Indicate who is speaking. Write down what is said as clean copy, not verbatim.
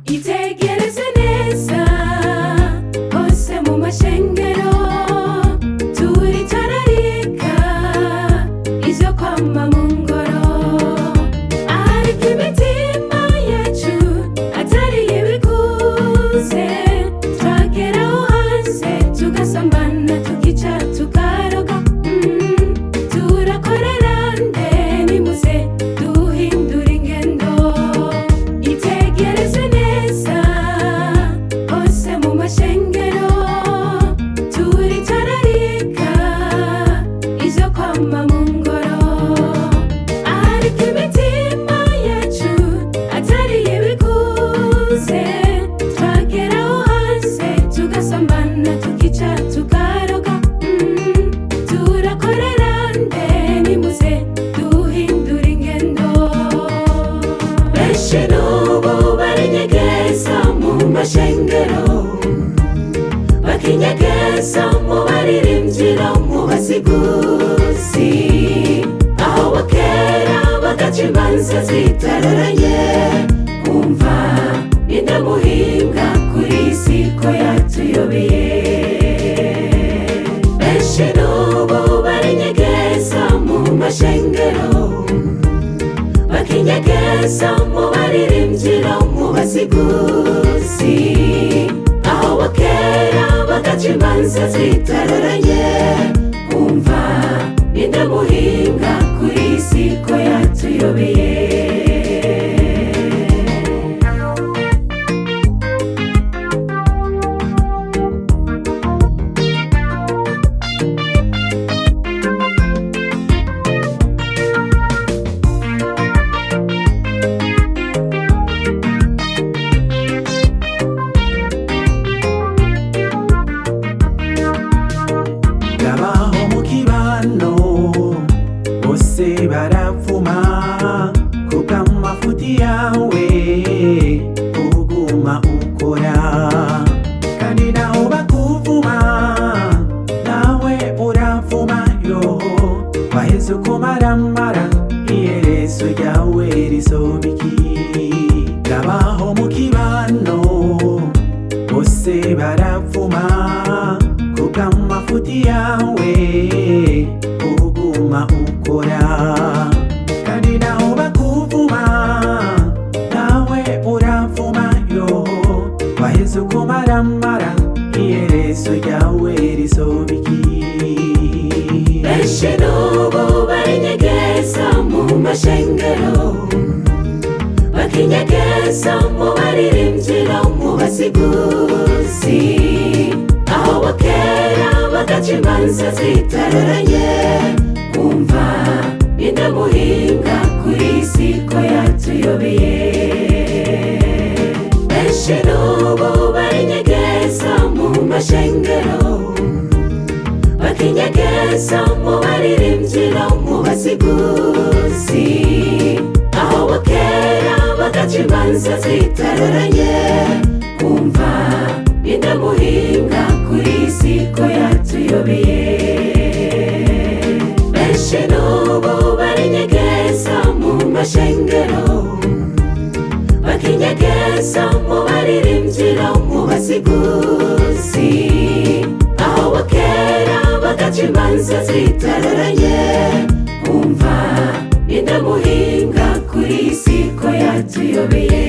Speaker 1: itegereze neza hose mu mashengero turitararika ivyo kwama mu ngoro, ariko imitima yacu atari ibikuze, twageraho hanze tugasambana tukica tukaroga. Turakorera nde nimuze duhindura ingendo, itegereze neza hose mu mashengero turitararika ivyo kwama mu ngoro, ariko imitima yacu atari ibikuze, twageraho hanze tugasambana tukica tukaroga. Turakorera nde nimuze duhindura ingendo. Benshi n'ubu barinyegeza mu mashengero, bakinyegeza mu baririmbyiro, mu basiguzi, aho bakera bagaca imanza zitaroranye. Umva ninde muhinga kuri iyi si ko yatuyobeye. Benshi n'ubu barinyegeza mu mashengero, bakinyegeza mu baririmbyiro, mu basiguzi, aho bakera bagaca imanza zitaroranye. Umva ninde muhinga kuri iyi si ko yatuyobeye.
Speaker 2: Abaho mu kibano bose baravuma kubw'amafuti yawe uguma ukora, kandi naho bakuvuma nawe uravumayo, waheze kumaramara iherezo ryawe rizoba iki? Abaho mu kibano bose baravuma kubw'amafuti yawe uguma ukora, kandi naho bakuvuma nawe uravumayo, waheze kumaramara iherezo ryawe rizoba iki?
Speaker 1: Benshi n'ubu barinyegeza mu mashengero, bakinyegeza mu baririmbyiro, mu basiguzi, aho bakera bagaca imanza zitaroranye. Umva ninde muhinga kuri iyi si ko yatuyobeye. Benshi n'ubu barinyegeza mu mashengero, bakinyegeza mu baririmbyiro, mu basiguzi, aho bakera bagaca imanza zitaroranye. Umva ninde muhinga kuri iyi si ko yatuyobeye. Benshi n'ubu barinyegeza mu mashengero, bakinyegeza mu baririmbyiro, mu basiguzi, aho bakera bagaca imanza zitaroranye. Umva ninde muhinga kuri iyi si ko yatuyobeye.